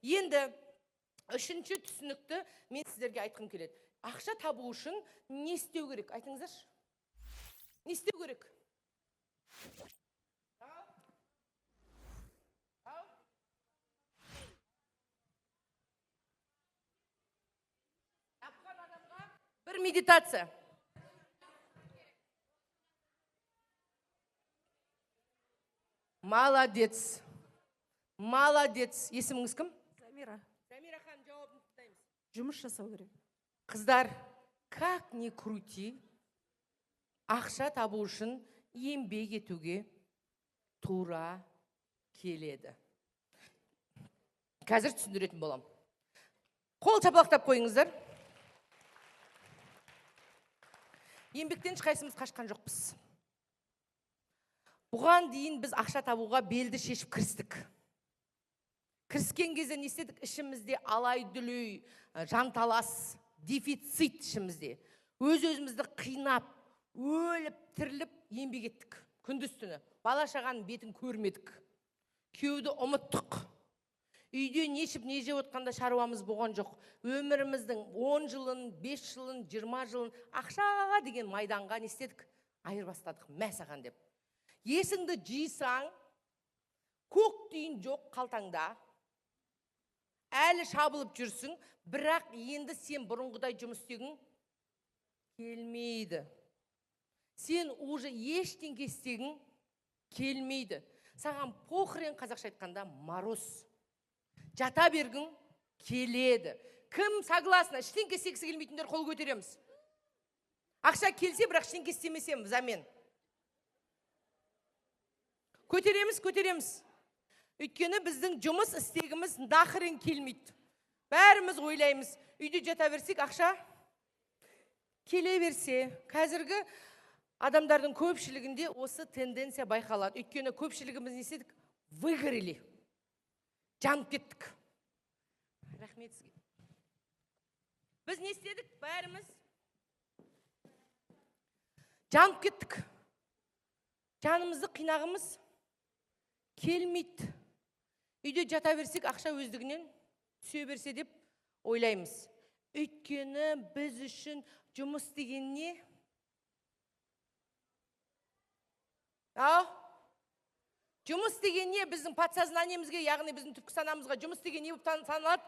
Енді үшінші түсінікті мен сіздерге айтқым келеді. Ақша табу үшін не істеу керек? Айтыңыздаршы. Не істеу керек? Тапқан адамға бір медитация. Молодец. Молодец. Есіміңіз кім? Замира. Замира ханым, жауабын тыңдаймыз. Жұмыс жасау керек. Қыздар, как ни крути, ақша табу үшін еңбек етуге тура келеді. Қазір түсіндіретін болам. Қол шапалақтап қойыңыздар. Еңбектен ешқайсымыз қашқан жоқпыз. Бұған дейін біз ақша табуға белді шешіп кірістік. Кіріскен кезде не істедік? Ішімізде алай-дүлей, жанталас, дефицит ішімізде. Өз-өзімізді қинап, өліп, тіріліп, еңбек еттік. Күндіз-түні. Бала-шағаның бетін көрмедік. Күйеуді ұмыттық. Үйде нешіп, не жеп отқанда шаруамыз болған жоқ. Өміріміздің 10 жылын, 5 жылын, 20 жылын ақша деген майданға не істедік? Айырбастадық, мә саған деп. Есіңді жисаң, көк тиын жоқ қалтаңда, әлі шабылып жүрсің, бірақ енді сен бұрынғыдай жұмыс істегің келмейді. Сен уже ештеңе істегің келмейді. Саған похрен, қазақша айтқанда, мороз. Жата бергің келеді. Кім согласна? Ештеңе істегісі келмейтіндер қол көтереміз. Ақша келсе, бірақ ештеңе істемесем, замен. Көтереміз. Өйткені біздің жұмыс істегіміз нахрен келмейді. Бәріміз ойлаймыз, үйде жата берсек, ақша келе берсе. Қазіргі адамдардың көпшілігінде осы тенденция байқалады. Өйткені көпшілігіміз не істедік? Выгорели. Жанып кеттік. Рахмет сізге. Біз не істедік? Бәріміз жанып кеттік. Жанымызды қинағымыз келмейді. Үйде жата берсек, ақша өздігінен түсе берсе деп ойлаймыз. Өйткені біз үшін жұмыс деген не? Жұмыс деген не? Біздің подсознаниемізге, яғни біздің түпкі санамызға жұмыс деген не болып саналады?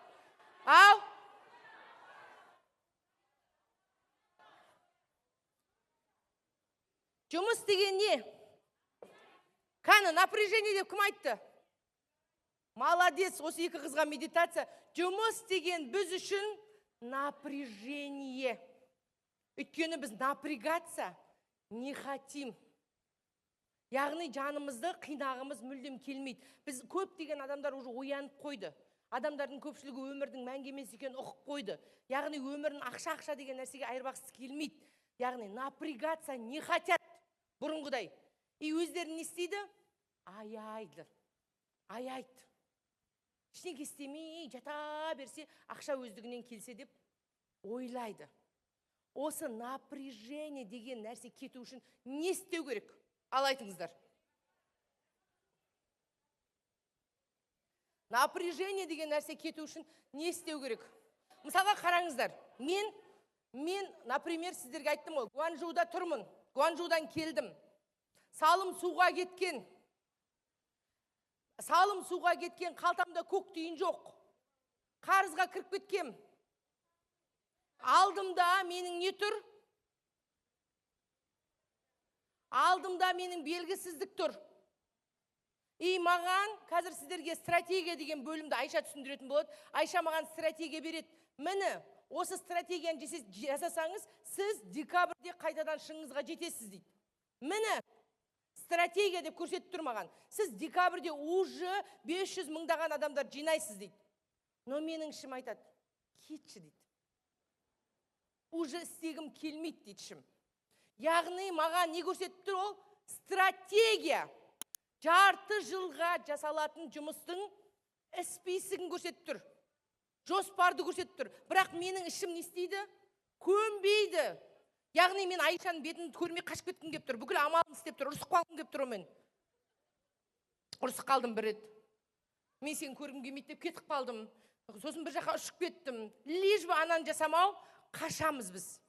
Жұмыс деген не? Қаны, напряжение деп кім айтты? Молодец, осы екі қызға медитация. Жұмыс деген біз үшін напряжение. Өйткені біз напрягаться не хотим. Яғни жанымызды қинағымыз мүлдем келмейді. Біз көп деген адамдар уже оянып қойды. Адамдардың көпшілігі өмірдің мәңгі емес екенін ұқып қойды. Яғни өмірін ақша деген нәрсеге айырбақсыз келмейді. Яғни напрягаться не хотят бұрынғыдай. И өздерін не істейді? Аяйды. Ештеңе істемей, жата берсе, ақша өздігінен келсе деп ойлайды. Осы напряжение деген нәрсе кету үшін не істеу керек? Ал айтыңыздар. Напряжение деген нәрсе кету үшін не істеу керек? Мысалға қараңыздар. Мен, например, сіздерге айттым ғой, Гуанчжоуда тұрмын. Гуанчжоудан келдім. Салым суға кеткен, қалтамда көк тиын жоқ. Қарызға кіріп кеткем. Алдымда менің не тұр? Алдымда менің белгісіздік тұр. И маған қазір сіздерге стратегия деген бөлімді Айша түсіндіретін болады. Айша маған стратегия береді. Міне, осы стратегияны жасасаңыз, сіз декабрьде қайтадан шыңыңызға жетесіз дейді. Міне, стратегия деп көрсетіп тұр маған. Сіз декабрьде уже 500 мыңдаған адамдар жинайсыз дейді. Но менің ішім айтады, кетші дейді. Уже істегім келмейді дейді ішім. Яғни маған не көрсетіп тұр ол? Стратегия. Жарты жылға жасалатын жұмыстың списогін көрсетіп тұр. Жоспарды көрсетіп тұр. Бірақ менің ішім не істейді? Көнбейді. Яғни мен Айшаның бетін көрмей қашып кеткім кеп тұр. Бүкіл амалын істеп тұр. Ұрысып қалғым кеп тұр мен. Ұрысып қалдым бір рет. Мен сені көргім келмейді деп кетіп қалдым. сосын бір жаққа ұшып кеттім, лишь бы ананы жасамау, қашамыз біз.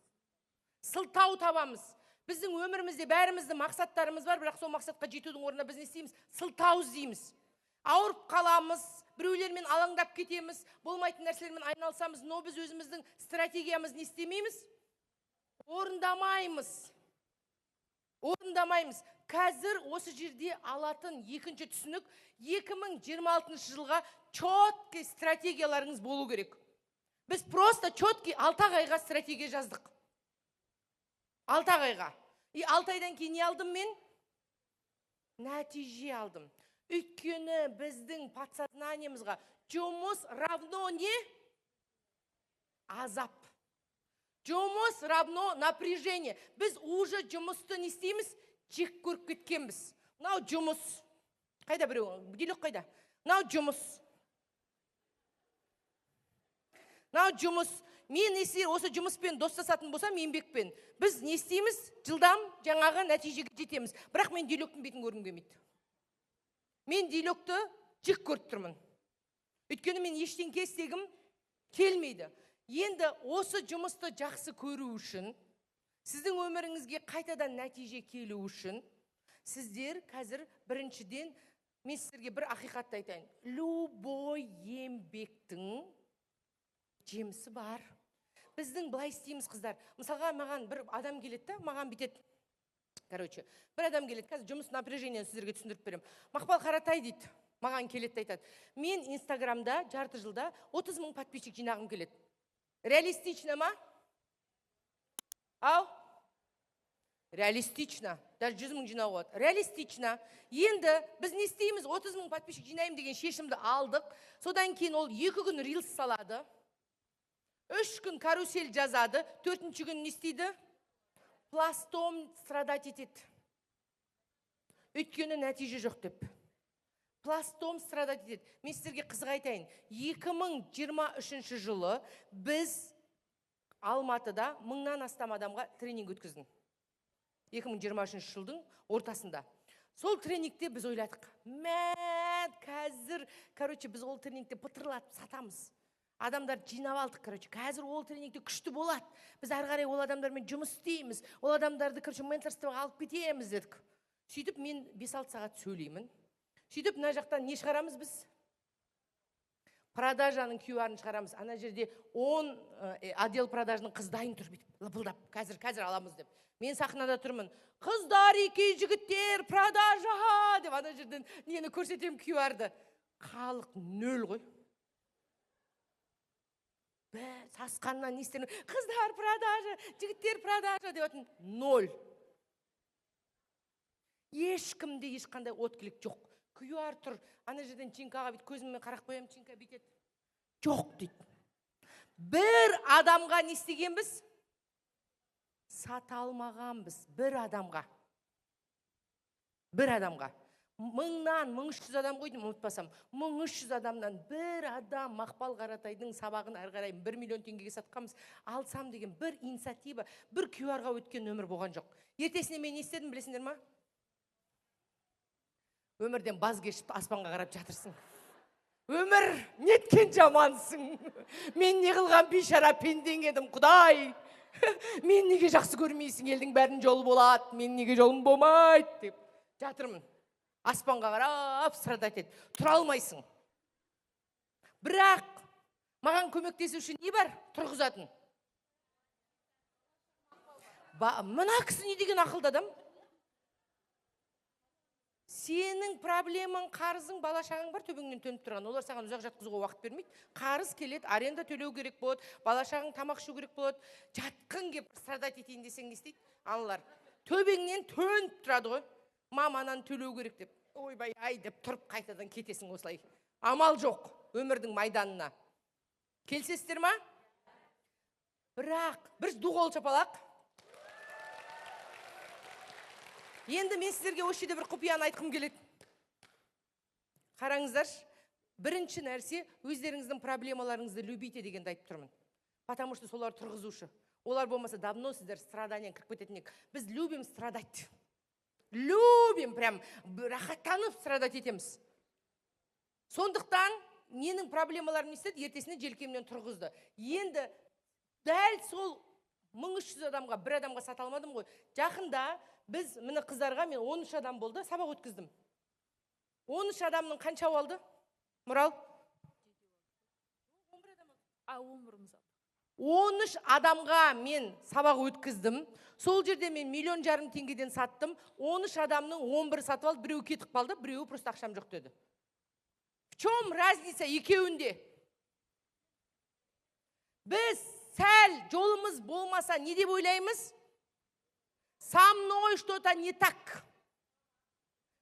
Сылтау табамыз. Біздің өмірімізде бәріміздің мақсаттарымыз бар, бірақ сол мақсатқа жетудің орнына біз не істейміз? Сылтау іздейміз. Ауырып қаламыз, біреулермен алаңдап кетеміз, болмайтын нәрселермен айналысамыз, но біз өзіміздің стратегиямызды не істемейміз? Орындамаймыз. Қазір осы жерде алатын екінші түсінік 2026 жылға четкий стратегияларыңыз болу керек. Біз просто четкий 6 айға стратегия жаздық. 6 айға. 6 айдан кейін не алдым мен? Нәтиже алдым. Өйткені біздің подсознаниемызға жұмыс равно не? Азап. Жұмыс равно напряжение. Біз уже жұмысты не істейміз? Жек көріп кеткенбіз. Мынау жұмыс. Қайда біреу? Бүйділік қайда? Мынау жұмыс. Мынау жұмыс. Мен осы жұмыспен достасатын болсам, еңбекпен. Біз не істейміз? Жылдам жаңағы нәтижеге жетеміз. Бірақ мен диалогтың бетін көргім келмейді. Мен диалогты жек көріп тұрмын. Өйткені мен ештеңке істегім келмейді. Енді осы жұмысты жақсы көру үшін, сіздің өміріңізге қайтадан нәтиже келу үшін, сіздер қазір біріншіден, мен сіздерге бір ақиқатты айтайын. Любой еңбектің жемісі бар. Біздің былай істейміз, қыздар. Мысалға, маған бір адам келеді, маған бүйтеді. Бір адам келеді, қазір жұмыс напряжениені сіздерге түсіндіріп беремін. Мақпал Қаратай дейді, маған келеді айтады. Мен Инстаграмда жарты жылда 30 000 подписчик жинағым келеді. Реалистично ма? Ау? Реалистично. Даже 100 000 жинау болады. Реалистично. Енді біз не істейміз? 30 000 подписчик жинайым деген шешімді алдық. Содан кейін ол 2 күн рилс салады. 3 күн карусель жазады. 4-ші күн не істейді? Пластом страдать етеді. Өйткені нәтиже жоқ деп. Пластом страдать етеді. Мен сіздерге қызық айтайын. 2023 жылы біз Алматыда 1000-нан астам адамға тренинг өткіздім. 2023 жылдың ортасында. Сол тренингте біз ойладық. Қазір, біз ол тренингте пытырлатып сатамыз. Адамдар жинап алдық, қазір ол тренингте күшті болады. Біз ары қарай ол адамдармен жұмыс істейміз. Ол адамдарды, менторствоға алып кетеміз дедік. Сөйтіп мен 5-6 сағат сөйлеймін. Сөйтіп мына жақтан не шығарамыз біз? Продажаның QR-ын шығарамыз. Ана жерде 10 отдел продажының қыздайын тұр бүйтіп, лыпылдап, қазір аламыз деп. Мен сахнада тұрмын. Қыздар, еке жігіттер, продажа деп ана жерден нені көрсетем QR-ды. Халық нөл ғой. Сасқаннан не істерін? Қыздар продажа, жігіттер продажа деп атын 0. Ешкімде ешқандай отклик жоқ. QR тұр. Ана жерден Чинкаға бит көзіммен қарап қоям, Чинка бүйтеді. Жоқ дейді. Бір адамға не істегенбіз? Сата алмағанбыз. Бір адамға. 1000-нан 1300 адам қойдым, ұмытпасам. 1300 адамнан бір адам Мақпал Қаратайдың сабағын ары қарай 1 миллион теңгеге сатқанбыз. Алсам деген бір инициатива, бір QR-ға өткен өмір болған жоқ. Ертесіне мен не істедім, білесіңдер ма? Өмірден баз кешіп аспанға қарап жатырсың. Өмір, неткен жамансың. Мен не қылған бейшара пендең едім, Құдай. Мен неге жақсы көрмейсің, елдің бәрінің жолы болады, мен неге жолым болмайды деп жатырмын. Аспанға қарап страдать ет. Тұра алмайсың. Бірақ маған көмектесуші не бар? Тұрғызатын. Мына кісі не деген ақылды адам? Сенің проблемаң, қарызың, бала-шағаң бар, төбеңнен төніп тұрған. Олар саған ұзақ жатқызуға уақыт бермейді. Қарыз келеді, аренда төлеу керек болады, бала-шағаң тамақ ішу керек болады. Жатқың кеп страдать етейін десең не істейді? Аналар төбеңнен төніп тұрады ғой. Маманан төлеу керек деп. Ойбай, ай деп тұрып қайтадан кетесің осылай. Амал жоқ өмірдің майданына. Келсесіздер ма? Бірақ бір ду қол шапалақ. Енді мен сіздерге осы жерде бір құпияны айтқым келеді. Қараңыздар, бірінші нәрсе өздеріңіздің проблемаларыңызды любите дегенді айтып тұрмын. Потому что солар тұрғызушы. Олар болмаса давно сіздер страданиен кіріп кететін ек. Біз любим страдать. Любим, прям рахаттанып страдать етеміз. Сондықтан менің проблемаларым не істеді? Ертесіне желкемнен тұрғызды. Енді дәл сол 1300 адамға бір адамға сата алмадым ғой. Жақында біз міне қыздарға мен 13 адам болды, сабақ өткіздім. 13 адамның қанша алды? Мұрал? 13 адамға мен сабақ өткіздім. Сол жерде мен 1,5 миллион теңгеден саттым. 13 адамның 11 сатып алды, біреу кетіп қалды, біреу просто ақшам жоқ деді. В чем разница екеуінде? Біз сәл жолымыз болмаса не деп ойлаймыз? Со мной что-то не так.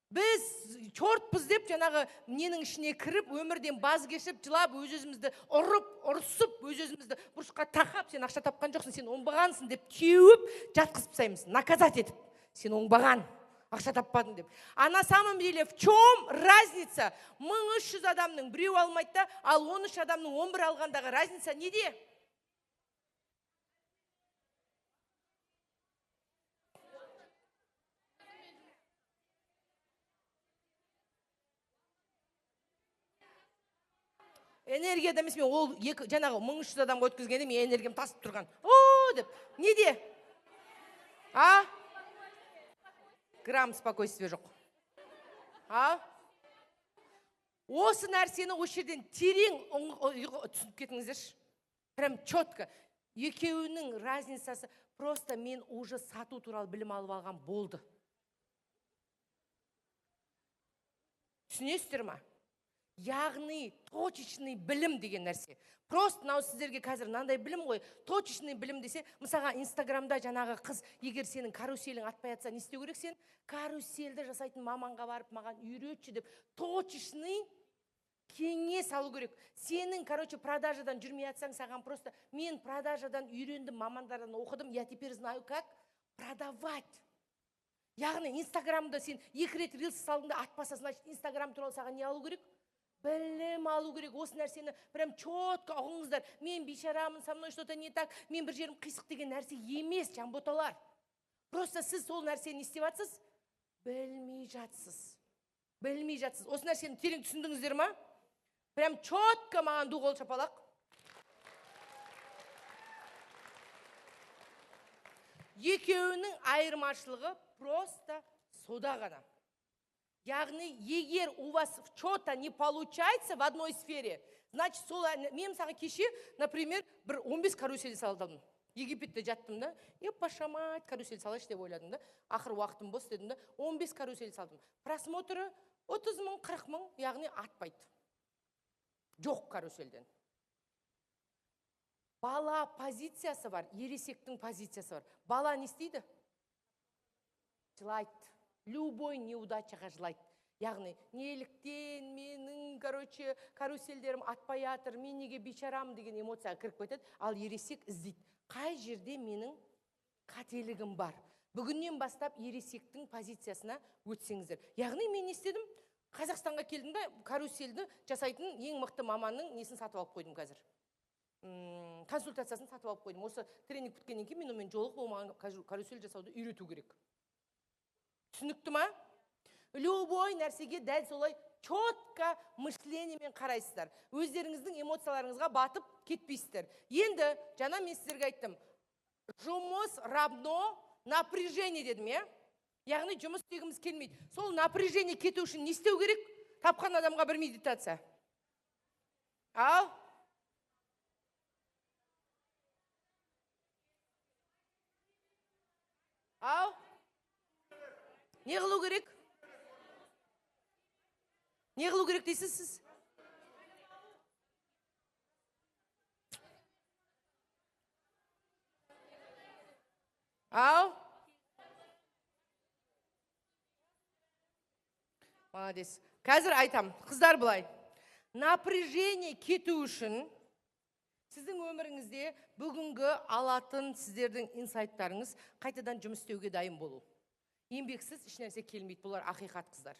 Біз чортпыз деп жаңағы ненің ішіне кіріп, өмірден баз кешіп, жылап, өз-өзімізді ұрысып, өз-өзімізді бұрышқа тақап, сен ақша тапқан жоқсың, сен оңбағансың деп теуіп, жатқызып тастаймыз, наказать етіп. Сен оңбаған, ақша таппадың деп. А на самом деле в чем разница? 1300 адамның біреу алмайды да, ал 13 адамның 11 алғандағы разница неде? Энергияда емес, мен ол жаңағы 1300 адамға өткізгенде мен энергиям тасып тұрған. О, деп. Неде? А? Грамм спокойствия жоқ. А? Осы нәрсені осы жерден терең түсініп кетіңіздерші. Прям четко. Екеуінің разницасы просто мен уже сату туралы білім алып алған болды. Түсінесіздер ма? Яғни точечный білім деген нәрсе. Просто мынау сіздерге қазір мынандай білім ғой. Точечный білім десе, мысалға Инстаграмда жаңағы қыз, егер сенің каруселің атпай жатса, не істеу керек сен? Карусельді жасайтын маманға барып, маған үйретші деп, точечный кеңес алу керек. Сенің, продажадан жүрмей жатсаң, саған просто мен продажадан үйрендім, мамандардан оқыдым, я теперь знаю, как продавать. Яғни Инстаграмда сен 2 рет рилс салдыңда атпаса, значит, Инстаграм туралы саған не алу керек? Білім алу керек. Осы нәрсені прям четко ұғыңыздар. Мен бейшарамын, со мной что-то не так, мен бір жерім қисық деген нәрсе емес, жамботалар. Просто сіз сол нәрсені істеп жатсыз, білмей жатсыз. Білмей жатсыз. Осы нәрсені терең түсіндіңіздер ма? Прям четко маған ду қол шапалақ. Екеуінің айырмашылығы просто сода ғана. Яғни, егер у вас что-то не получается в одной сфере, значит, мен мысалы кеше, например, бір 15 карусель салдым. Египетте жаттым да, пошамать карусель салайшы деп ойладым да. Ақыр уақытым бос дедім да, 15 карусель салдым. Просмотры 30 мың, 40 мың, яғни атпайды. Жоқ карусельден. Бала позициясы бар, ересектің позициясы бар. Бала не істейді? Жылайды. Любой неудачаға жылайды. Яғни, неліктен менің, карусельдерім атпай жатыр, мен неге бейшарам деген эмоцияға кіріп кетеді, ал ересек іздейді. Қай жерде менің қателігім бар? Бүгіннен бастап ересектің позициясына өтсеңіздер. Яғни, мен не істедім? Қазақстанға келдім да, карусельді жасайтын ең мықты маманның несін сатып алып қойдым қазір. Консультациясын сатып алып қойдым. Осы тренинг біткеннен кейін мен онымен жолық болмаған карусель жасауды үйрету керек. Түсінікті ма? Любой нәрсеге дәл солай четко мышлениямен қарайсыздар. Өздеріңіздің эмоцияларыңызға батып кетпейсіздер. Енді жаңа мен сіздерге айттым. Жұмыс равно напряжение дедім, я? Яғни жұмыс істегіміз келмейді. Сол напряжение кету үшін не істеу керек? Тапқан адамға бір медитация. Ал? Ал? Не қылу керек? Не қылу керек дейсіз сіз? Ау? Молодец. Қазір айтам, қыздар былай. Напряжение кету үшін сіздің өміріңізде бүгінгі алатын сіздердің инсайттарыңыз қайтадан жұмыс істеуге дайын болу. Еңбексіз еш нәрсе келмейді, бұлар ақиқат қыздар.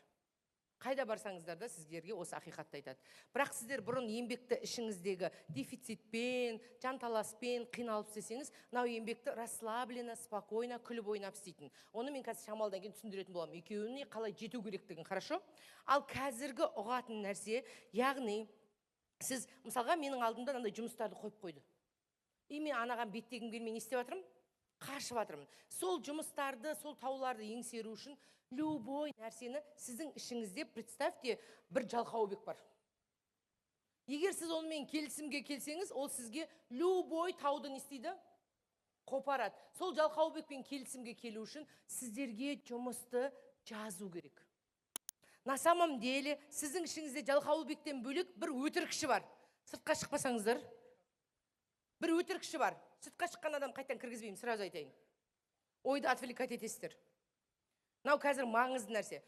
Қайда барсаңыздар да сіздерге осы ақиқатты айтады. Бірақ сіздер бұрын еңбекті ішіңіздегі дефицитпен, жанталаспен қиналып істесеңіз, мынау еңбекті расслабленно, спокойно, күліп ойнап істейтін. Оны мен қазір шамалдан кейін түсіндіретін боламын. Екеуіне қалай жету керектігін, хорошо? Ал қазіргі ұғатын нәрсе, яғни сіз мысалға менің алдымда андай жұмыстарды қойып қойды. Мен анаған беттегім келмей не істеп жатырмын? Қашып жатырмын. Сол жұмыстарды, сол тауларды еңсеру үшін любой нәрсені сіздің ішіңізде, представьте, бір жалқаубек бар. Егер сіз онымен келісімге келсеңіз, ол сізге любой тауды не істейді? Қопарады. Сол жалқаубекпен келісімге келу үшін сіздерге жұмысты жазу керек. На самом деле, сіздің ішіңізде жалқаубектен бөлек бір өтірікші бар. Сыртқа шықпасаңыздар. Бір өтірікші бар. Сыртқа шыққан адам қайтан кіргізбеймін, сразу айтайын. Ойды отвлекать етесіздер. Мынау қазір маңызды нәрсе.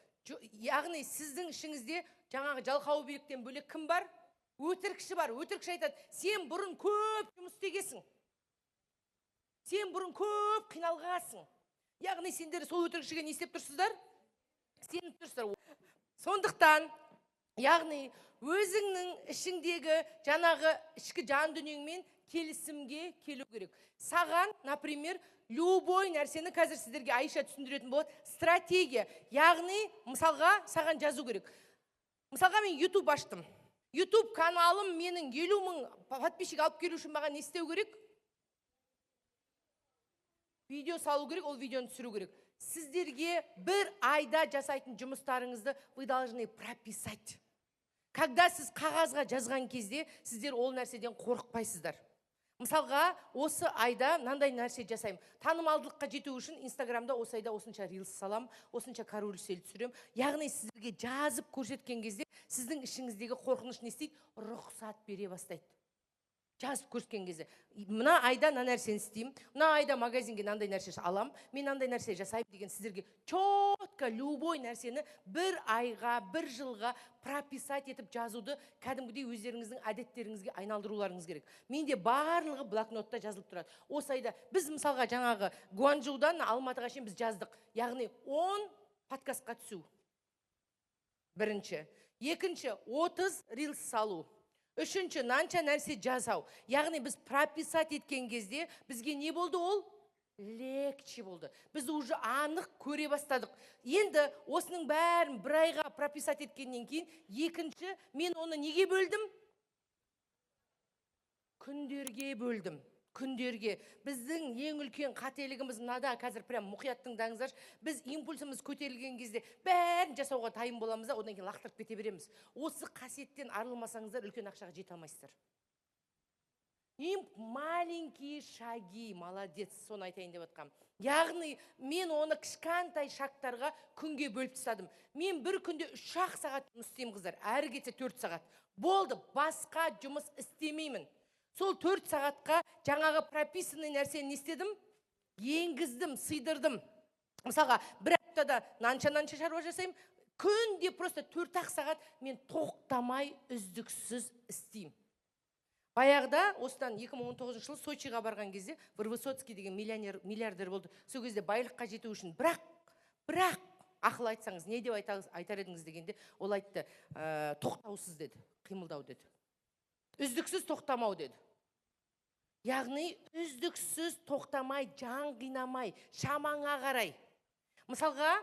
Яғни сіздің ішіңізде жаңағы жалқаубектен бөлек кім бар? Өтірікші бар. Өтірікші айтады: сен бұрын көп жұмыс істегенсің. Сен бұрын көп қиналғансың. Яғни сендер сол өтірікшіге не істеп тұрсыздар? Сеніп тұрсыздар. Сондықтан, яғни өзіңнің ішіңдегі жаңағы ішкі жан дүниеңмен келісімге келу керек. Саған, например, любой нәрсені қазір сіздерге Айша түсіндіретін болады. Стратегия. Яғни, мысалға, саған жазу керек. Мысалға, мен YouTube аштым. YouTube каналым менің 50 мың подписчик алып келу үшін маған не істеу керек? Видео салу керек, ол видеоны түсіру керек. Сіздерге бір айда жасайтын жұмыстарыңызды вы должны прописать. Когда сіз қағазға жазған кезде, сіздер ол нәрседен қорықпайсыздар. Мысалға, осы айда мынандай нәрсе жасаймын. Танымалдылыққа жету үшін Инстаграмда осы айда осынша рилс салам, осынша карусел түсірем. Яғни сіздерге жазып көрсеткен кезде, сіздің ішіңіздегі қорқыныш не істейді? Рұқсат бере бастайды. Жазып көрсеткен кезде, мына айда мына нәрсені істеймін, мына айда магазинге мынандай нәрсе алам, мен мынандай нәрсе жасаймын деген сіздерге четко любой нәрсені бір айға, бір жылға прописать етіп жазуды кәдімгідей өздеріңіздің әдеттеріңізге айналдыруларыңыз керек. Менде барлығы блокнотта жазылып тұрады. Осы айда біз мысалға жаңағы Гуанчжоудан Алматыға шейін біз жаздық. Яғни 10 подкастқа түсу. Бірінші. Екінші, 30 рилс салу. Үшінші, мынанша нәрсе жасау. Яғни біз прописать еткен кезде бізге не болды ол? Легче болды. Біз уже анық көре бастадық. Енді осының бәрін бір айға прописать еткеннен кейін, екінші, мен оны неге бөлдім? Күндерге бөлдім. Күндерге. Біздің ең үлкен қателігіміз мынада, қазір прям мұқият тыңдаңыздар. Біз импульсымыз көтерілген кезде бәрін жасауға тайым боламыз да, одан кейін лақтырып кете береміз. Осы қасиеттен арылмасаңыздар, үлкен ақшаға жете алмайсыздар. Маленькие шаги, молодец, соны айтайын деп жатқам. Яғни, мен оны кішкентай шақтарға күнге бөліп тастадым. Мен бір күнде 3 сағат жұмыс істеймін, қыздар. Әрі кетсе 4 сағат. Болды, басқа жұмыс істемеймін. Сол 4 сағатқа жаңағы прописанный нәрсені не істедім? Енгіздім, сыйдырдым. Мысалға, бір аптада нанша шаруа жасаймын, күнде просто 4 сағат мен тоқтамай үздіксіз істеймін. Баяғыда, осыдан 2019 жылы Сочиға барған кезде, Высоцкий деген миллиардер болды. Сол кезде байлыққа жету үшін, бірақ ақыл айтсаңыз, не деп айтар едіңіз дегенде, ол айтты, тоқтаусыз деді, қимылдау деді. Үздіксіз тоқтамау деді. Яғни, үздіксіз тоқтамай, жан қинамай, шамаңа қарай. Мысалға,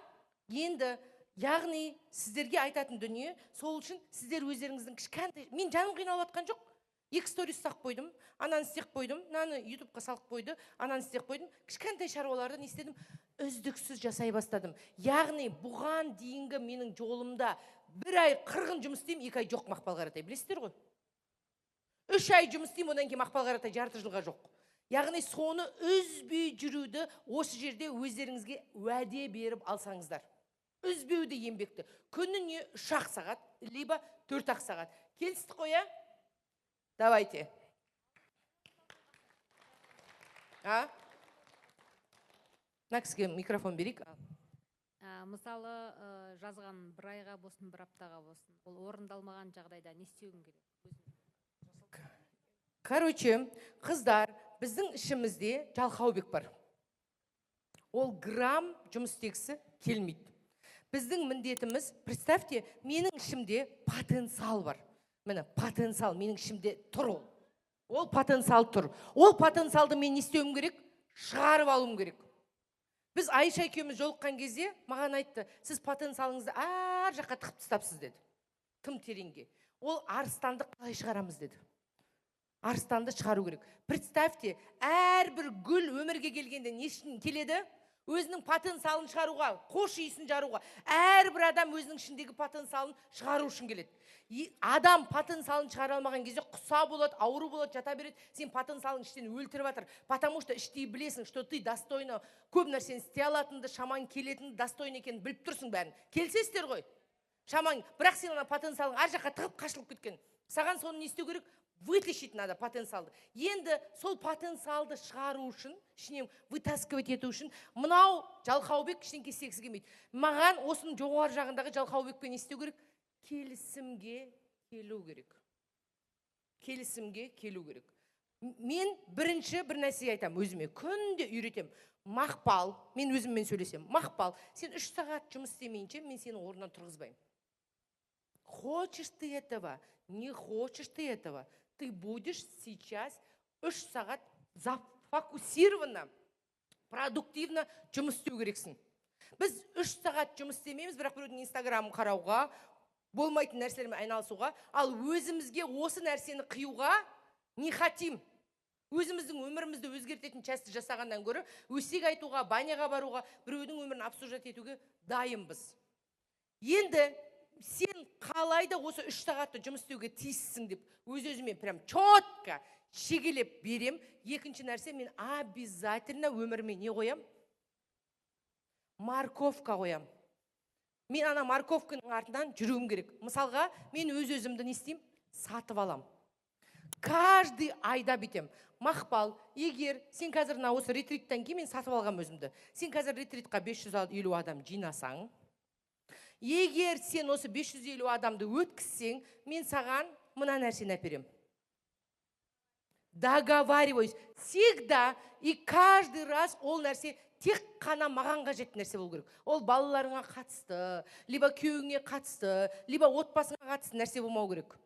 енді, яғни, сіздерге айтатын дүние, сол үшін сіздер өздеріңіздің кішкентай, мен жаным қиналып жатқан жоқ. 2 сторис сақ қойдым, ананы істеп қойдым, мынаны ютубқа салып қойды, ананы істеп қойдым. Кішкентай шаруаларды не істедім? Үздіксіз жасай бастадым. Яғни, бұған дейінгі менің жолымда 1 ай 40 жұмыс істеймін, 2 ай жоқ Мақпал Қаратай. Білесіздер ғой? 3 ай жұмыс істеймін, одан кейін Мақпал Қаратай жарты жылға жоқ. Яғни, соны үзбей жүруді осы жерде өздеріңізге уәде беріп алсаңыздар. Үзбеуді еңбекті. Күніне 3 сағат, либо 4 сағат. Келістік қой, я? Давайте. Мына кісіге микрофон берейік. Мысалы, жазған 1 айға болсын, 1 аптаға болсын, ол орындалмаған жағдайда не істеуім керек? Короче, қыздар, біздің ішімізде жалқаубек бар. Ол грамм жұмыс істегісі келмейді. Біздің міндетіміз, представьте, менің ішімде потенциал бар. Міне, потенциал менің ішімде тұр ол. Ол потенциал тұр. Ол потенциалды мен не істеуім керек? Шығарып алуым керек. Біз Айша екеуміз жолыққан кезде маған айтты, сіз потенциалыңызды ар жаққа тығып тастапсыз деді. Тым тереңге. Ол арыстанды қалай шығарамыз деді. Арыстанды шығару керек. Представьте, әрбір гүл өмірге келгенде не үшін келеді? Өзінің потенциалын шығаруға, қош иісін жаруға. Әрбір адам өзінің ішіндегі потенциалын шығару үшін келеді. Адам потенциалын шығара алмаған кезде құса болады, ауру болады, жата береді. Сен потенциалын іштен өлтіріп жатыр. Потому что іштей білесің, что ты достойно көп нәрсені істей алатынды, шамаң келетінді, достойно екенін біліп тұрсың бәрін. Келсесіздер ғой. Шамаң, бірақ сен ана потенциалың ар жаққа тығып қашылып кеткен. Саған соны не істеу керек? Вытащить надо потенциалды. Енді сол потенциалды шығару үшін, ішінен вытаскивать ету үшін, мынау Жалқаубек кішкентай істегісі келмейді. Маған осының жоғары жағындағы Жалқаубекпен не істеу керек? Келісімге келу керек. Келісімге келу керек. Мен бірінші бір нәрсе айтам өзіме, күнде үйретем. Мақпал, мен өзіммен сөйлесем. Мақпал, сен 3 сағат жұмыс істемейінше, мен сені орнынан тұрғызбаймын. Хочешь ты этого, не хочешь ты этого, ты будешь сейчас 3 сағат зафокусированно, продуктивно жұмыс істеу керексің. Біз 3 сағат жұмыс істемейміз, бірақ біреудің инстаграмын қарауға, болмайтын нәрселермен айналысуға, ал өзімізге осы нәрсені қиюға не хотим. Өзіміздің өмірімізді өзгертетін части жасағандан көрі, өсек айтуға, баняға баруға, біреудің өмірін обсуждать етуге дайынбыз. Енді сен қалайда осы 3 сағатты жұмыс істеуге тиіссің деп, өз-өзімен прям четко шегелеп берем. Екінші нәрсе, мен обязательно өміріме не қоям? Морковка қоям. Мен ана морковканың артынан жүруім керек. Мысалға, мен өз-өзімді не істеймін? Сатып алам. Каждый айда бітем. Мақпал, егер сен қазір осы ретриттен кейін мен сатып алғам өзімді. Сен қазір ретритқа 550 адам жинасаң, егер сен осы 550 адамды өткізсең, мен саған мына нәрсені әперем. Договариваюсь. Всегда и каждый раз ол нәрсе тек қана маған қажет нәрсе болу керек. Ол балаларыңа қатысты, либо күйеуіңе қатысты, либо отбасыңа қатысты нәрсе болмау керек.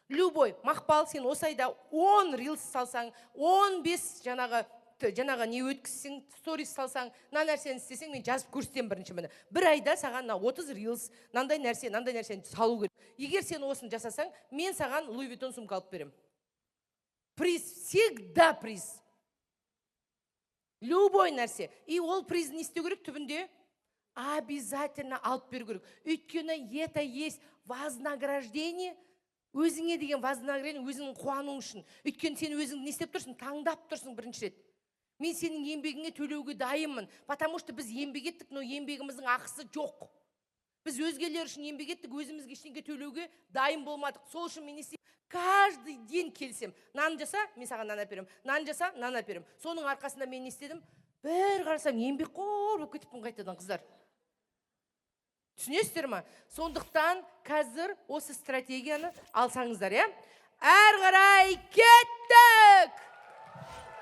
Любой, Мақпал, сен осы айда 10 рилс салсаң, 15 жаңағы не өткізсең, сторис салсаң, нәрсені істесең, мен жазып көрсетем бірінші мені. Бір айда саған 30 рилс, нандай нәрсені салу керек. Егер сен осын жасасаң, мен саған Луи Виттон сумка алып берем. Приз, всегда приз. Любой нәрсе. И ол приз не істеу керек түбінде? Обязательно алып беру керек. Өйткені это есть вознаграждение. Өзіңе деген вознаграждение, өзіңнің қуаның үшін. Өйткені сен өзіңді не істеп тұрсың? Таңдап тұрсың бірінші рет. Мен сенің еңбегіңе төлеуге дайынмын. Потому что біз еңбек еттік, но еңбегіміздің ақысы жоқ. Біз өзгелер үшін еңбек еттік, өзімізге ештеңе төлеуге дайын болмадық. Сол үшін мен не істеймін? Каждый день келсем. Нан жаса, мен саған нан әперем. Нан жаса, нан әперем. Соның арқасында мен не істедім? Бір қарасам еңбекқор болып кетіппін қайтадан, қыздар. Түсінесіздер ма? Сондықтан қазір осы стратегияны алсаңыздар, иә? Әрі қарай кеттік!